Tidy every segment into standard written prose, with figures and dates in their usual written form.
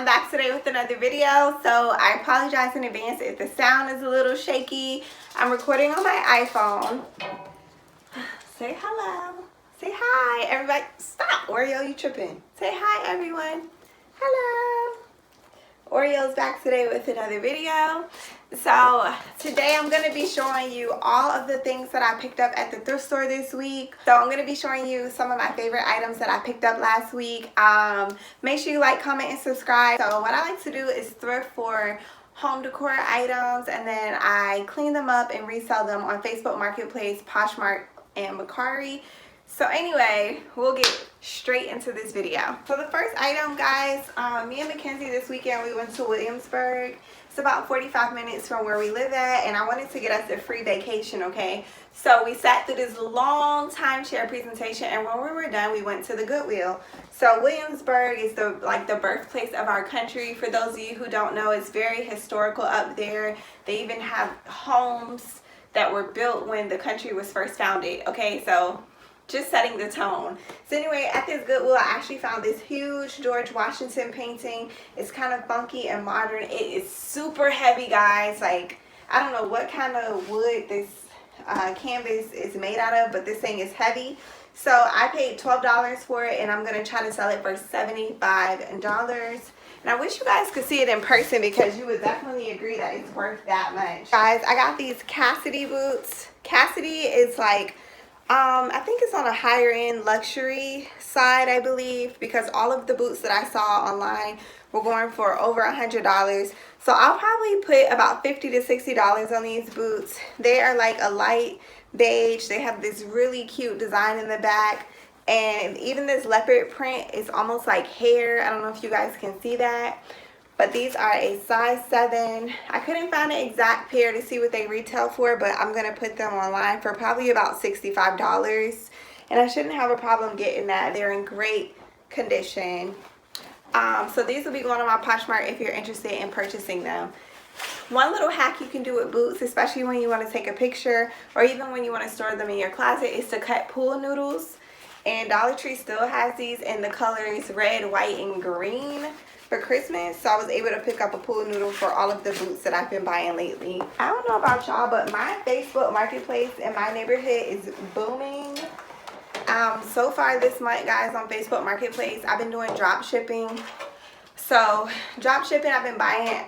I'm back today with another video, so I apologize in advance if the sound is a little shaky. I'm recording on my iPhone. Say hello. Say hi, everybody. Stop, Oreo, you tripping. Say hi, everyone. Hello. Oreo's back today with another video. So today I'm going to be showing you all of the things that I picked up at the thrift store this week. So I'm going to be showing you some of my favorite items that I picked up last week. Make sure you like, comment, and subscribe. So what I like to do is thrift for home decor items, and then I clean them up and resell them on Facebook Marketplace, Poshmark, and Mercari. So anyway, we'll get straight into this video. So the first item, guys, me and Mackenzie this weekend, we went to Williamsburg. It's about 45 minutes from where we live at, and I wanted to get us a free vacation, okay? So we sat through this long timeshare presentation, and when we were done, we went to the Goodwill. So Williamsburg is the birthplace of our country. For those of you who don't know, it's very historical up there. They even have homes that were built when the country was first founded, okay? So just setting the tone. So anyway, at this Goodwill, I actually found this huge George Washington painting. It's kind of funky and modern. It is super heavy, guys. Like, I don't know what kind of wood this canvas is made out of, but this thing is heavy. So I paid $12 for it, and I'm going to try to sell it for $75. And I wish you guys could see it in person, because you would definitely agree that it's worth that much. Guys, I got these Cassidy boots. Cassidy is like, I think it's on a higher end luxury side, I believe, because all of the boots that I saw online were going for over $100. So I'll probably put about $50 to $60 on these boots. They are like a light beige. They have this really cute design in the back, and even this leopard print is almost like hair. I don't know if you guys can see that. But these are a size 7. I couldn't find an exact pair to see what they retail for, but I'm going to put them online for probably about $65. And I shouldn't have a problem getting that. They're in great condition. So these will be going on my Poshmark if you're interested in purchasing them. One little hack you can do with boots, especially when you want to take a picture or even when you want to store them in your closet, is to cut pool noodles. And Dollar Tree still has these in the colors red, white, and green for Christmas. So I was able to pick up a pool noodle for all of the boots that I've been buying lately. I don't know about y'all, but my Facebook Marketplace in my neighborhood is booming. So far this month, guys, on Facebook Marketplace, I've been doing drop shipping. So drop shipping, I've been buying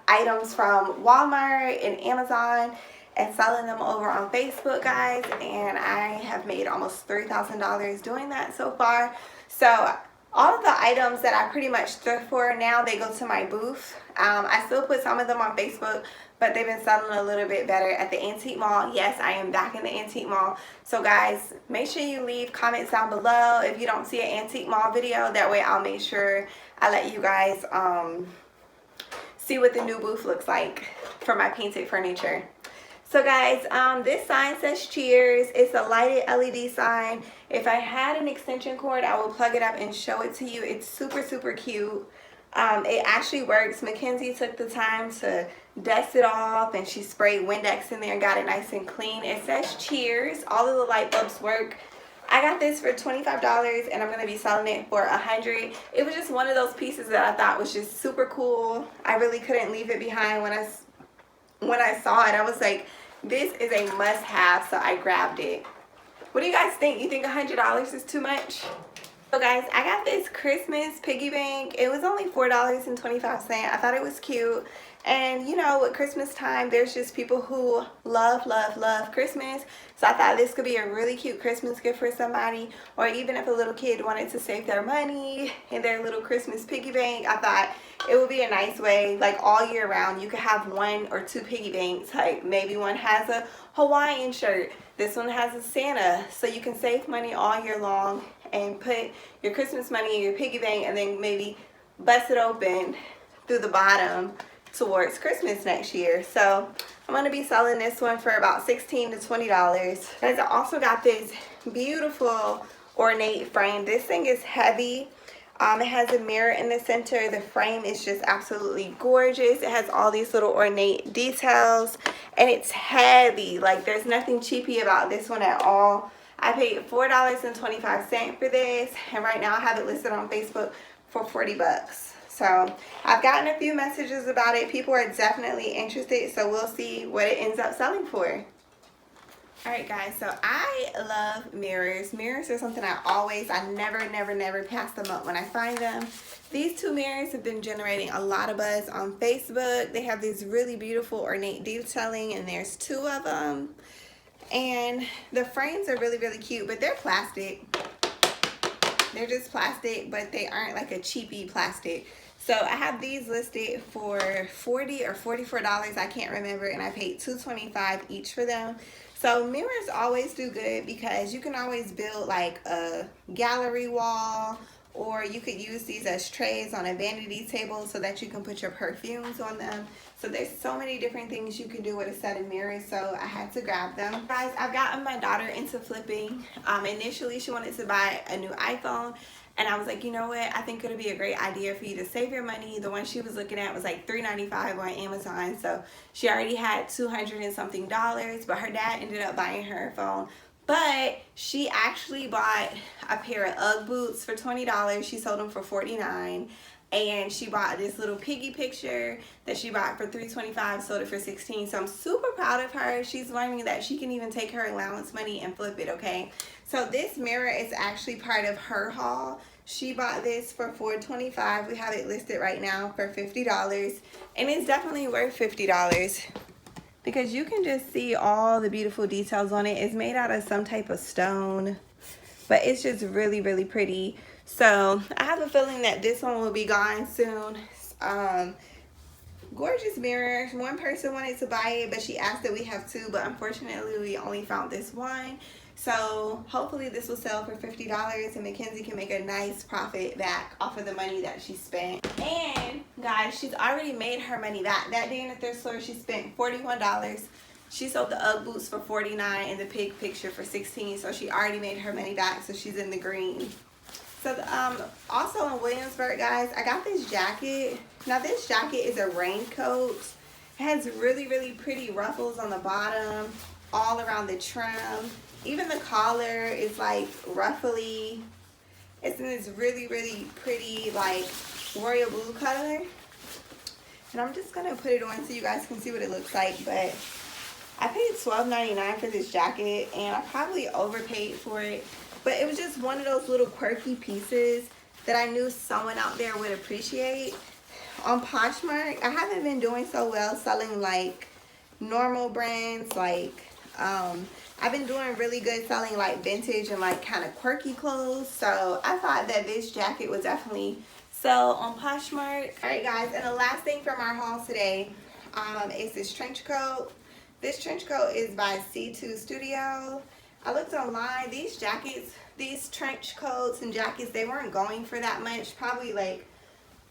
items from Walmart and Amazon and selling them over on Facebook, guys, and I have made almost $3,000 doing that so far. So all of the items that I pretty much thrift for now, they go to my booth. I still put some of them on Facebook, but they've been selling a little bit better at the antique mall. Yes, I am back in the antique mall. So guys, make sure you leave comments down below if you don't see an antique mall video. That way I'll make sure I let you guys see what the new booth looks like for my painted furniture. So guys, this sign says cheers. It's a lighted LED sign. If I had an extension cord, I will plug it up and show it to you. It's super, super cute. It actually works. Mackenzie took the time to dust it off, and she sprayed Windex in there and got it nice and clean. It says cheers. All of the light bulbs work. I got this for $25, and I'm going to be selling it for $100. It was just one of those pieces that I thought was just super cool. I really couldn't leave it behind. When I saw it, I was like, this is a must-have, so I grabbed it. What do you guys think? You think $100 is too much? So guys, I got this Christmas piggy bank. It was only $4.25. I thought it was cute. And you know, at Christmas time, there's just people who love Christmas. So I thought this could be a really cute Christmas gift for somebody. Or even if a little kid wanted to save their money in their little Christmas piggy bank, I thought it would be a nice way, like all year round, you could have 1 or 2 piggy banks. Like maybe one has a Hawaiian shirt, this one has a Santa. So you can save money all year long and put your Christmas money in your piggy bank, and then maybe bust it open through the bottom towards Christmas next year. So I'm going to be selling this one for about $16 to $20. Guys, I also got this beautiful ornate frame. This thing is heavy. It has a mirror in the center. The frame is just absolutely gorgeous. It has all these little ornate details, and it's heavy. Like, there's nothing cheapy about this one at all. I paid $4.25 for this, and right now I have it listed on Facebook for $40. So I've gotten a few messages about it. People are definitely interested, so we'll see what it ends up selling for. Alright guys, so I love mirrors. Mirrors are something I never pass them up when I find them. These two mirrors have been generating a lot of buzz on Facebook. They have these really beautiful ornate detailing, and there's two of them. And the frames are really cute, but they're plastic. They're just plastic, but they aren't like a cheapy plastic. So I have these listed for $40 or $44, I can't remember, and I paid $2.25 each for them. So mirrors always do good because you can always build like a gallery wall, or you could use these as trays on a vanity table so that you can put your perfumes on them. So there's so many different things you can do with a set of mirrors, so I had to grab them. Guys, I've gotten my daughter into flipping. Initially she wanted to buy a new iPhone, and I was like, you know what, I think it would be a great idea for you to save your money. The one she was looking at was like $3.95 on Amazon, so she already had $200 and something, but her dad ended up buying her a phone. But she actually bought a pair of UGG boots for $20. She sold them for $49. And she bought this little Piggy picture that she bought for $3.25, sold it for $16. So I'm super proud of her. She's learning that she can even take her allowance money and flip it, okay? So this mirror is actually part of her haul. She bought this for $4.25. We have it listed right now for $50. And it's definitely worth $50 because you can just see all the beautiful details on it. It's made out of some type of stone, but it's just really pretty. So I have a feeling that this one will be gone soon. Gorgeous mirror. One person wanted to buy it, but she asked that we have two, but unfortunately we only found this one. So hopefully this will sell for $50 and Mackenzie can make a nice profit back off of the money that she spent. And guys, she's already made her money back. That day in the thrift store she spent $41. She sold the UGG boots for $49 and the pig picture for $16. So she already made her money back, so she's in the green. So also in Williamsburg, guys, I got this jacket. Now this jacket is a raincoat. It has really pretty ruffles on the bottom, all around the trim. Even the collar is like ruffly. It's in this really pretty like royal blue color. And I'm just gonna put it on so you guys can see what it looks like. But I paid $12.99 for this jacket, and I probably overpaid for it. But it was just one of those little quirky pieces that I knew someone out there would appreciate. On Poshmark, I haven't been doing so well selling like normal brands. Like I've been doing really good selling like vintage and like kind of quirky clothes. So I thought that this jacket would definitely sell on Poshmark. Alright guys, and the last thing from our haul today is this trench coat. This trench coat is by C2 Studio. I looked online. These jackets, these trench coats and jackets, they weren't going for that much, probably like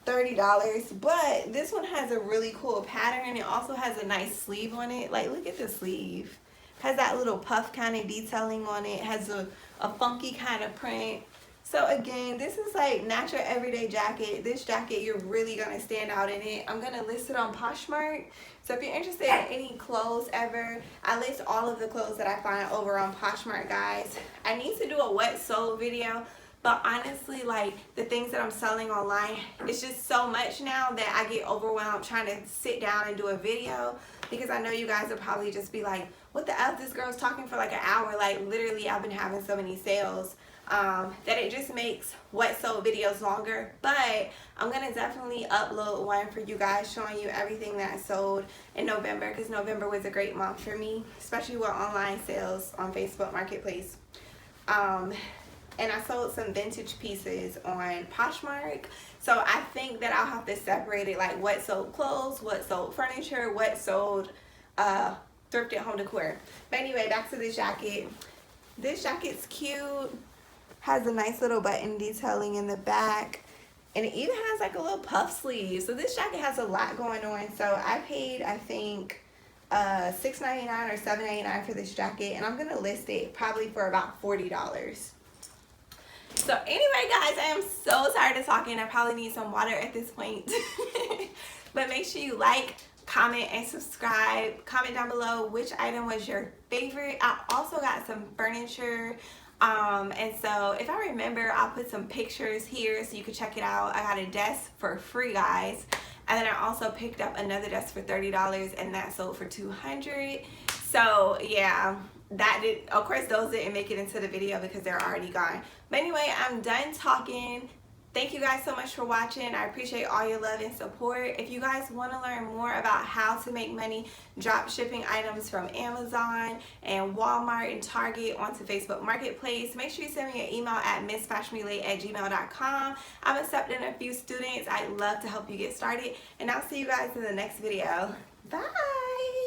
$30. But this one has a really cool pattern. It also has a nice sleeve on it. Like, look at the sleeve. Has that little puff kind of detailing on it. Has a funky kind of print. So again, this is like natural everyday jacket. This jacket, you're really gonna stand out in it. I'm gonna list it on Poshmark. So if you're interested in any clothes ever, I list all of the clothes that I find over on Poshmark, guys. I need to do a what sold video, but honestly, like the things that I'm selling online, it's just so much now that I get overwhelmed trying to sit down and do a video, because I know you guys will probably just be like, what the F, this girl's talking for like an hour. Like literally, I've been having so many sales that it just makes what sold videos longer. But I'm gonna definitely upload one for you guys showing you everything that sold in November, because November was a great month for me, especially with online sales on Facebook Marketplace. And I sold some vintage pieces on Poshmark, so I think that I'll have to separate it, like what sold clothes, what sold furniture, what sold thrifted home decor. But anyway, back to this jacket. This jacket's cute. Has a nice little button detailing in the back, and it even has like a little puff sleeve. So this jacket has a lot going on. So I paid, I think, $6.99 or $7.99 for this jacket, and I'm gonna list it probably for about $40. So anyway, guys, I am so tired of talking. I probably need some water at this point. But make sure you like, comment, and subscribe. Comment down below which item was your favorite. I also got some furniture And so if I remember, I'll put some pictures here so you can check it out. I got a desk for free, guys. And then I also picked up another desk for $30 and that sold for $200. So yeah, that did, of course those didn't make it into the video because they're already gone. But anyway, I'm done talking. Thank you guys so much for watching. I appreciate all your love and support. If you guys want to learn more about how to make money drop shipping items from Amazon and Walmart and Target onto Facebook Marketplace, make sure you send me an email at missfashionrelate@gmail.com. I'm accepting a few students. I'd love to help you get started, and I'll see you guys in the next video. Bye.